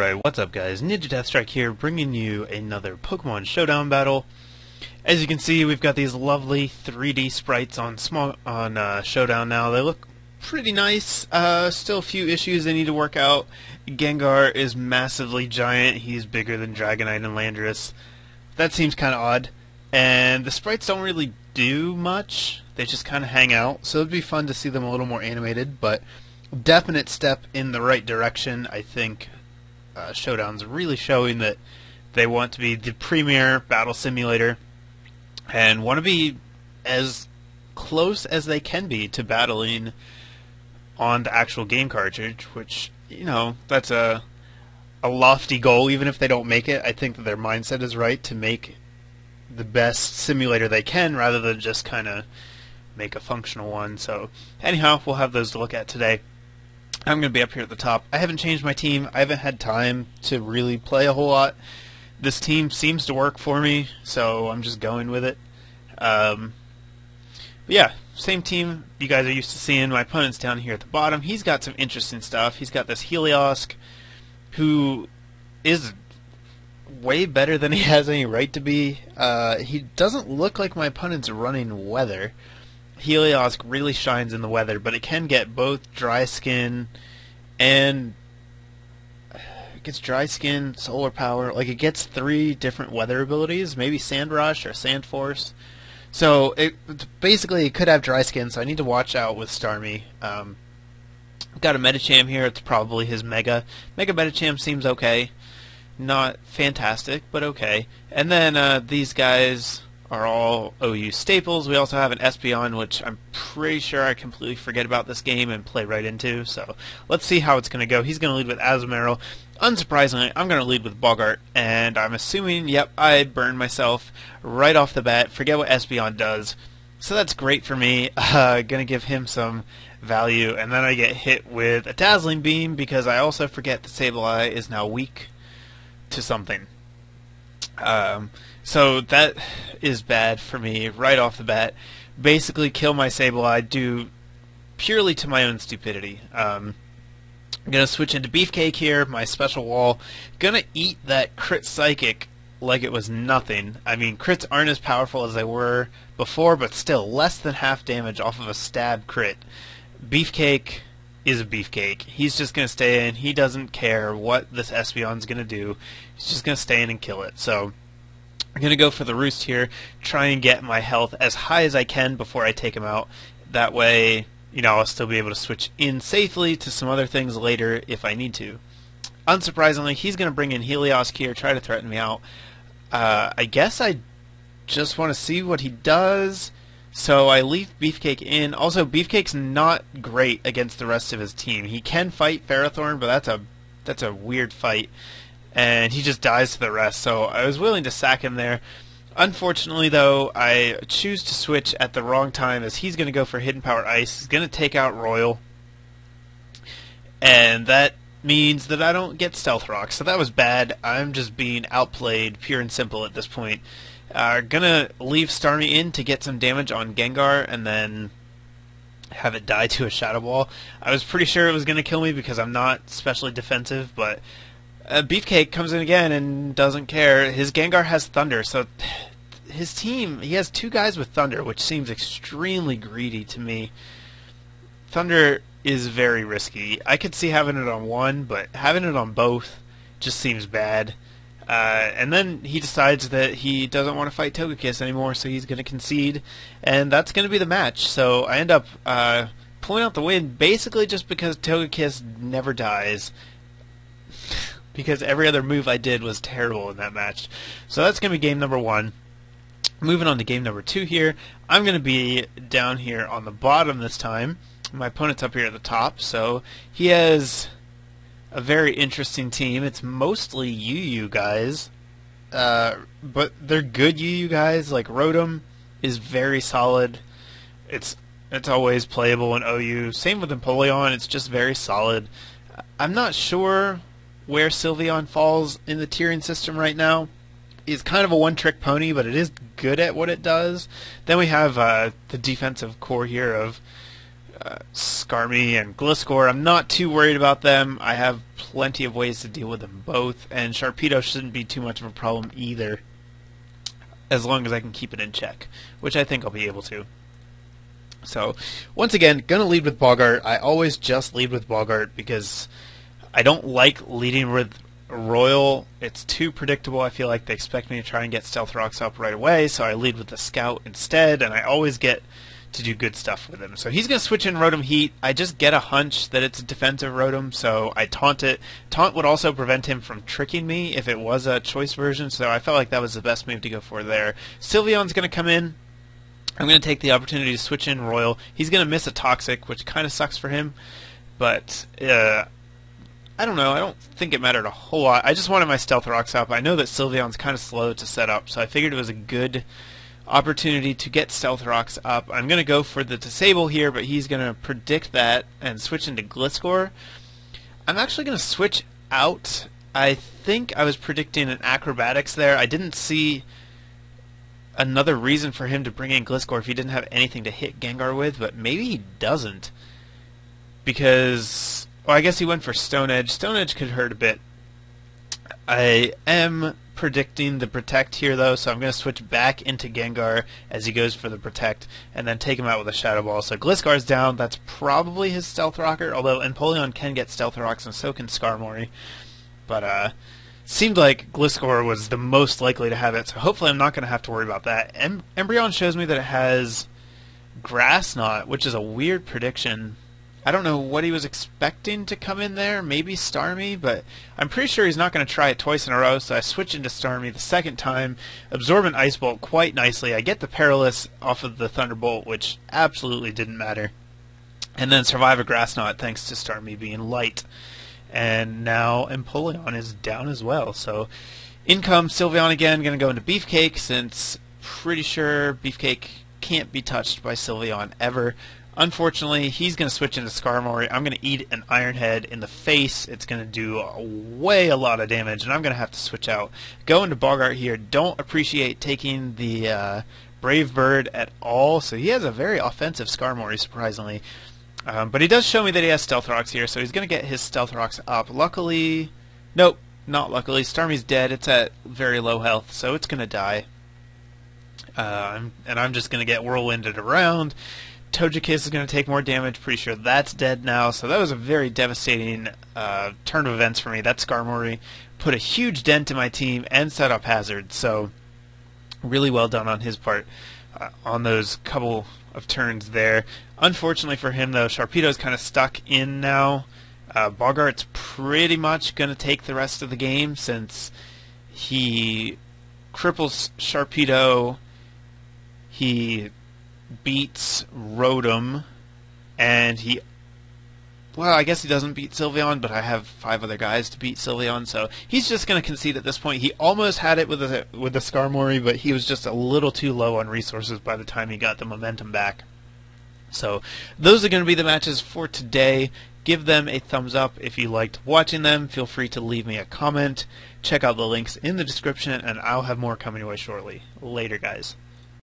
Alright, what's up guys? NinjaDeathStrike here, bringing you another Pokemon Showdown battle. As you can see, we've got these lovely 3D sprites on Showdown now. They look pretty nice. Still a few issues they need to work out. Gengar is massively giant. He's bigger than Dragonite and Landorus. That seems kind of odd. And the sprites don't really do much. They just kind of hang out. So it'd be fun to see them a little more animated, but definite step in the right direction, I think. Showdown's really showing that they want to be the premier battle simulator and want to be as close as they can be to battling on the actual game cartridge, which, you know, that's a lofty goal. Even if they don't make it, I think that their mindset is right to make the best simulator they can rather than just kind of make a functional one. So anyhow, we'll have those to look at today. I'm going to be up here at the top. I haven't changed my team. I haven't had time to really play a whole lot. This team seems to work for me, so I'm just going with it. But yeah, same team you guys are used to seeing. My opponent's down here at the bottom. He's got some interesting stuff. He's got this Helios, who is way better than he has any right to be. He doesn't look like my opponent's running weather. Helios really shines in the weather, but it can get both dry skin and it gets dry skin, solar power. Like, it gets 3 different weather abilities, maybe Sand Rush or Sand Force. So basically it could have dry skin, so I need to watch out with Starmie. Got a Medicham here. It's probably his Mega. Mega Medicham seems okay. Not fantastic, but okay. And then these guys are all OU staples. We also have an Espeon, which I'm pretty sure I completely forget about this game and play right into. So let's see how it's going to go. He's going to lead with Azumarill. Unsurprisingly, I'm going to lead with Bogart, and I'm assuming, yep, I burned myself right off the bat. Forget what Espeon does. So that's great for me. Going to give him some value, and then I get hit with a Dazzling Beam because I also forget that Sableye is now weak to something. So that is bad for me right off the bat. Basically kill my Sableye due purely to my own stupidity. I'm going to switch into Beefcake here, my special wall. Going to eat that crit Psychic like it was nothing. I mean, crits aren't as powerful as they were before, but still, less than half damage off of a stab crit. Beefcake is a Beefcake. He's just going to stay in. He doesn't care what this Espeon's going to do. He's just going to stay in and kill it. So I'm going to go for the Roost here, try and get my health as high as I can before I take him out. That way, you know, I'll still be able to switch in safely to some other things later if I need to. Unsurprisingly, he's going to bring in Helios here, try to threaten me out. I guess I just want to see what he does, so I leave Beefcake in. Also, Beefcake's not great against the rest of his team. He can fight Ferrothorn, but that's a weird fight. And he just dies to the rest, so I was willing to sack him there. Unfortunately, though, I choose to switch at the wrong time as he's going to go for Hidden Power Ice. He's going to take out Royal, and that means that I don't get Stealth Rock, so that was bad. I'm just being outplayed, pure and simple at this point. Gonna leave Starmie in to get some damage on Gengar, and then have it die to a Shadow Ball. I was pretty sure it was going to kill me because I'm not specially defensive, but Beefcake comes in again and doesn't care. His Gengar has Thunder, so his team, he has 2 guys with Thunder, which seems extremely greedy to me. Thunder is very risky. I could see having it on one, but having it on both just seems bad. And then he decides that he doesn't want to fight Togekiss anymore, so he's going to concede, and that's going to be the match. So I end up pulling out the win basically just because Togekiss never dies. Because every other move I did was terrible in that match. So that's going to be game number 1. Moving on to game number 2 here. I'm going to be down here on the bottom this time. My opponent's up here at the top, so he has a very interesting team. It's mostly UU guys, but they're good UU guys. Like, Rotom is very solid. It's always playable in OU. Same with Empoleon. It's just very solid. I'm not sure where Sylveon falls in the tiering system right now. It's kind of a one-trick pony, but it is good at what it does. Then we have the defensive core here of Skarmy and Gliscor. I'm not too worried about them. I have plenty of ways to deal with them both, and Sharpedo shouldn't be too much of a problem either, as long as I can keep it in check, which I think I'll be able to. So, once again, gonna lead with Boggart. I always just lead with Boggart because I don't like leading with Royal. It's too predictable. I feel like they expect me to try and get Stealth Rocks up right away, so I lead with the Scout instead, and I always get to do good stuff with him. So he's going to switch in Rotom Heat. I just get a hunch that it's a defensive Rotom, so I taunt it. Taunt would also prevent him from tricking me if it was a choice version, so I felt like that was the best move to go for there. Sylveon's going to come in. I'm going to take the opportunity to switch in Royal. He's going to miss a Toxic, which kind of sucks for him, but I don't know. I don't think it mattered a whole lot. I just wanted my Stealth Rocks up. I know that Sylveon's kind of slow to set up, so I figured it was a good opportunity to get Stealth Rocks up. I'm going to go for the Disable here, but he's going to predict that and switch into Gliscor. I'm actually going to switch out. I think I was predicting an Acrobatics there. I didn't see another reason for him to bring in Gliscor if he didn't have anything to hit Gengar with, but maybe he doesn't. Because, well, I guess he went for Stone Edge. Stone Edge could hurt a bit. I am predicting the Protect here, though, so I'm going to switch back into Gengar as he goes for the Protect, and then take him out with a Shadow Ball. So Gliscor's down. That's probably his Stealth Rocker, although Empoleon can get Stealth Rocks, and so can Skarmory. But, seemed like Gliscor was the most likely to have it, so hopefully I'm not going to have to worry about that. Embryon shows me that it has Grass Knot, which is a weird prediction. I don't know what he was expecting to come in there, maybe Starmie, but I'm pretty sure he's not going to try it twice in a row, so I switch into Starmie the second time, absorb an Ice Bolt quite nicely. I get the Perilous off of the Thunderbolt, which absolutely didn't matter, and then survive a Grass Knot thanks to Starmie being light. And now Empoleon is down as well, so in comes Sylveon again, going to go into Beefcake, since pretty sure Beefcake can't be touched by Sylveon ever. Unfortunately, he's going to switch into Skarmory. I'm going to eat an Iron Head in the face. It's going to do a lot of damage, and I'm going to have to switch out. Go into Boggart here. Don't appreciate taking the Brave Bird at all, so he has a very offensive Skarmory, surprisingly. But he does show me that he has Stealth Rocks here, so he's going to get his Stealth Rocks up. Luckily, nope, not luckily. Starmie's dead. It's at very low health, so it's going to die. And I'm just going to get Whirlwinded around. Togekiss is going to take more damage. Pretty sure that's dead now. So that was a very devastating turn of events for me. That Skarmory put a huge dent in my team and set up Hazard. So really well done on his part on those couple of turns there. Unfortunately for him, though, Sharpedo's kind of stuck in now. Boggart's pretty much going to take the rest of the game since he cripples Sharpedo. He beats Rotom, and he, well, I guess he doesn't beat Sylveon, but I have 5 other guys to beat Sylveon, so he's just going to concede at this point. He almost had it with the Skarmory, but he was just a little too low on resources by the time he got the momentum back. So those are going to be the matches for today. Give them a thumbs up if you liked watching them. Feel free to leave me a comment. Check out the links in the description, and I'll have more coming your way shortly. Later, guys.